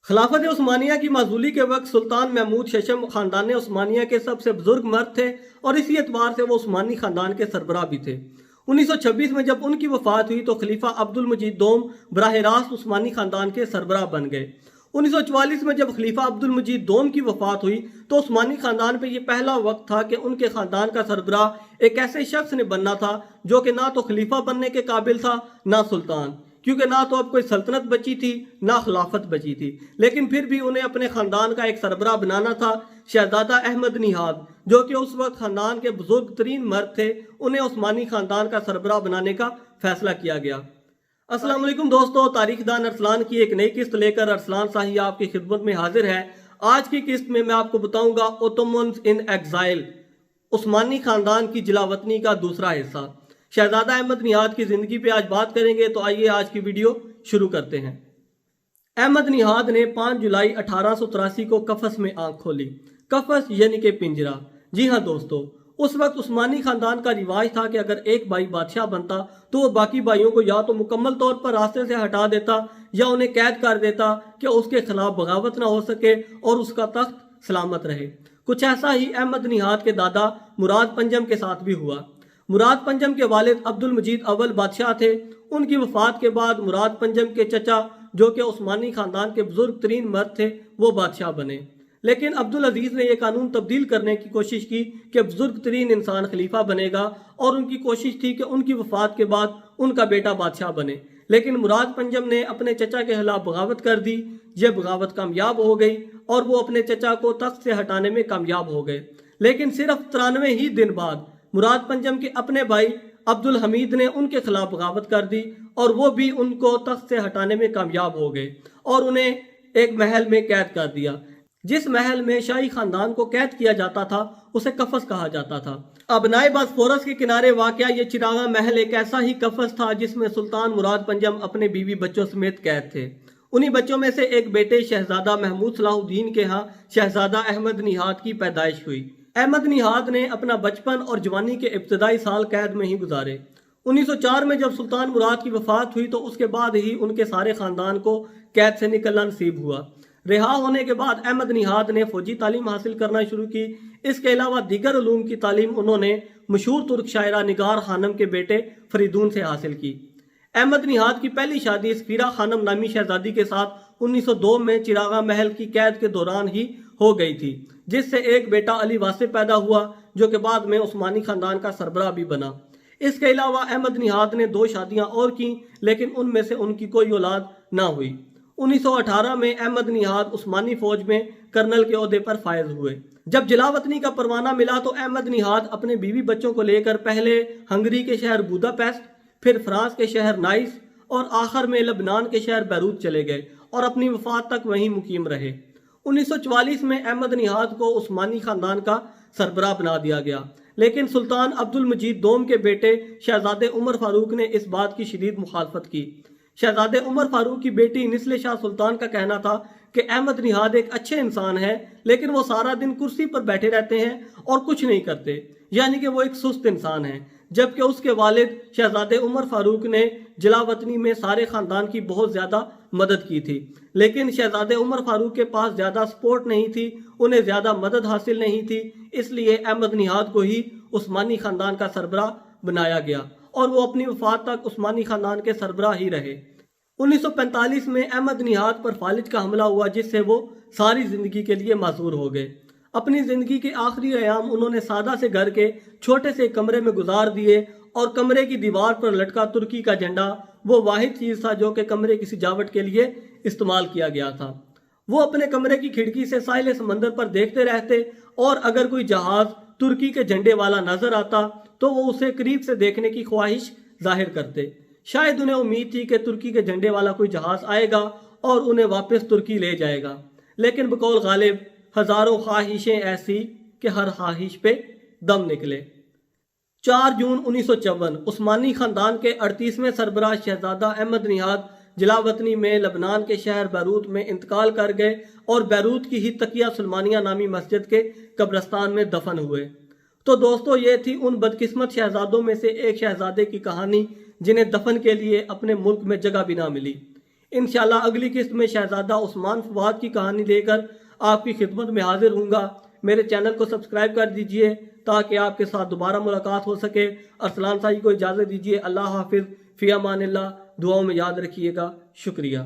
खिलाफत उस्मानिया की माजूली के वक्त सुल्तान महमूद शशम खानदान उस्मानिया के सबसे बुजुर्ग मर्द थे और इसी एतबार से वो उस्मानी खानदान के सरबराह भी थे। 1926 में जब उनकी वफात हुई तो खलीफा अब्दुल मजीद दोम बराह रास्त उस्मानी खानदान के सरबराह बन गए। 1944 में जब खलीफा अब्दुल मजीद दोम की वफात हुई तो उस्मानी खानदान पे ये पहला वक्त था कि उनके खानदान का सरबराह एक ऐसे शख्स ने बनना था जो कि ना तो खलीफा बनने के काबिल था ना सुल्तान, क्योंकि ना तो अब कोई सल्तनत बची थी ना खिलाफत बची थी, लेकिन फिर भी उन्हें अपने खानदान का एक सरबराह बनाना था। शहजादा अहमद निहाद जो कि उस वक्त खानदान के बुजुर्ग तरीन मर्द थे, उन्हें उस्मानी खानदान का सरबराह बनाने का फैसला किया गया। अस्सलाम वालेकुम दोस्तों, तारीखदान अरसलान की एक नई किस्त लेकर अरसलान शाही आपकी खिदमत में हाजिर है। आज की किस्त में मैं आपको बताऊंगा ओटोमन्स इन एग्जाइल, उस्मानी खानदान की जलावतनी का दूसरा हिस्सा। शहजादा अहमद निहाद की जिंदगी पे आज बात करेंगे, तो आइए आज की वीडियो शुरू करते हैं। अहमद निहाद ने 5 जुलाई 1883 को कफस में आंख खोली। कफस यानी कि पिंजरा। जी हाँ दोस्तों, उस वक्त उस्मानी खानदान का रिवाज था कि अगर एक भाई बादशाह बनता तो वो बाकी भाइयों को या तो मुकम्मल तौर पर रास्ते से हटा देता या उन्हें कैद कर देता कि उसके खिलाफ बगावत ना हो सके और उसका तख्त सलामत रहे। कुछ ऐसा ही अहमद निहाद के दादा मुराद पंजम के साथ भी हुआ। मुराद पंजम के वालिद अब्दुल मजीद अव्वल बादशाह थे। उनकी वफात के बाद मुराद पंजम के चचा जो कि उस्मानी खानदान के बुजुर्ग तरीन मर्द थे वो बादशाह बने, लेकिन अब्दुल अजीज ने यह कानून तब्दील करने की कोशिश की कि बुजुर्ग तरीन इंसान खलीफा बनेगा और उनकी कोशिश थी कि उनकी वफात के बाद उनका बेटा बादशाह बने, लेकिन मुराद पंजम ने अपने चचा के खिलाफ बगावत कर दी। यह बगावत कामयाब हो गई और वो अपने चचा को तख्त से हटाने में कामयाब हो गए, लेकिन सिर्फ 93 ही दिन बाद मुराद पंजम के अपने भाई अब्दुल हमीद ने उनके खिलाफ बगावत कर दी और वो भी उनको तख्त से हटाने में कामयाब हो गए और उन्हें एक महल में कैद कर दिया। जिस महल में शाही खानदान को कैद किया जाता था उसे कफस कहा जाता था। अब नाए बॉस्फोरस के किनारे वाक़या ये चिरागा महल एक ऐसा ही कफस था जिसमें सुल्तान मुराद पंजम अपने बीवी बच्चों समेत कैद थे। उन्हीं बच्चों में से एक बेटे शहजादा महमूद सलाहुद्दीन के यहाँ शहजादा अहमद निहाद की पैदाइश हुई। अहमद निहाद ने अपना बचपन और जवानी के इब्तदाई साल कैद में ही गुजारे। 1904 में जब सुल्तान मुराद की वफात हुई तो उसके बाद ही उनके सारे खानदान को कैद से निकलना नसीब हुआ। रिहा होने के बाद अहमद निहाद ने फौजी तालीम हासिल करना शुरू की। इसके अलावा दीगर उलूम की तालीम उन्होंने मशहूर तुर्क शायरा निगार खानम के बेटे फरीदून से हासिल की। अहमद निहाद की पहली शादी सफीरा खानम नामी शहजादी के साथ 1902 में चिरागा महल की कैद के दौरान ही हो गई थी, जिससे एक बेटा अली वासिफ पैदा हुआ जो कि बाद में उस्मानी खानदान का सरबराह भी बना। इसके अलावा अहमद निहाद ने 2 शादियां और की, लेकिन उनमें से उनकी कोई औलाद ना हुई। 1918 में अहमद निहाद उस्मानी फौज में कर्नल के ओहदे पर फायज हुए। जब जलावतनी का परवाना मिला तो अहमद निहाद अपने बीवी बच्चों को लेकर पहले हंगरी के शहर बुदापेस्ट, फिर फ्रांस के शहर नाइस और आखिर में लबनान के शहर बैरूत चले गए और अपनी वफात तक वहीं मुकीम रहे। 1944 में अहमद निहाद को उस्मानी खानदान का सरबराह बना दिया गया, लेकिन सुल्तान अब्दुल मजीद दोम के बेटे शहजादे उमर फारूक ने इस बात की शदीद मुखालफत की। शहजादे उमर फारूक की बेटी निस्ले शाह सुल्तान का कहना था कि अहमद निहाद एक अच्छे इंसान है, लेकिन वो सारा दिन कुर्सी पर बैठे रहते हैं और कुछ नहीं करते, यानी कि वो एक सुस्त इंसान है। जबकि उसके वालिद शहजादे उमर फारूक ने जलावतनी में सारे खानदान की बहुत ज्यादा मदद की थी, लेकिन शहजादे उमर फारूक के पास ज्यादा सपोर्ट नहीं थी, उन्हें ज्यादा मदद हासिल नहीं थी, इसलिए अहमद निहाद को ही उस्मानी खानदान का सरबराह बनाया गया और वो अपनी वफात तक उस्मानी खानदान के सरबराह ही रहे। 1945 में अहमद निहाद पर फालिज का हमला हुआ, जिससे वो सारी जिंदगी के लिए माजूर हो गए। अपनी जिंदगी के आखिरी अयाम उन्होंने सादा से घर के छोटे से कमरे में गुजार दिए और कमरे की दीवार पर लटका तुर्की का झंडा वो वाहिद चीज था जो कि कमरे की सजावट के लिए इस्तेमाल किया गया था। वो अपने कमरे की खिड़की से साहिल समंदर पर देखते रहते और अगर कोई जहाज तुर्की के झंडे वाला नजर आता तो वो उसे करीब से देखने की ख्वाहिश जाहिर करते। शायद उन्हें उम्मीद थी कि तुर्की के झंडे वाला कोई जहाज आएगा और उन्हें वापस तुर्की ले जाएगा, लेकिन बकौल गालिब हजारों ख्वाहिशें ऐसी कि हर ख्वाहिश पे दम निकले। 4 जून 1954 उस्मानी खानदान के 38वें सरबराह शहजादा अहमद निहाद जलावतनी में लबनान के शहर बैरूत में इंतकाल कर गए और बैरूत की ही तकिया सुलमानिया नामी मस्जिद के कब्रस्तान में दफन हुए। तो दोस्तों, ये थी उन बदकिस्मत शहजादों में से एक शहजादे की कहानी जिन्हें दफन के लिए अपने मुल्क में जगह भी ना मिली। انشاءاللہ اگلی قسط میں شہزادہ عثمان فواد کی کہانی لے کر آپ کی خدمت میں حاضر ہوں گا۔ میرے چینل کو سبسکرائب کر دیجئے تاکہ آپ کے ساتھ دوبارہ ملاقات ہو سکے۔ ارسلان صاحب کو اجازت دیجئے۔ اللہ حافظ، فی امان اللہ، دعاؤں میں یاد رکھیے گا۔ شکریہ۔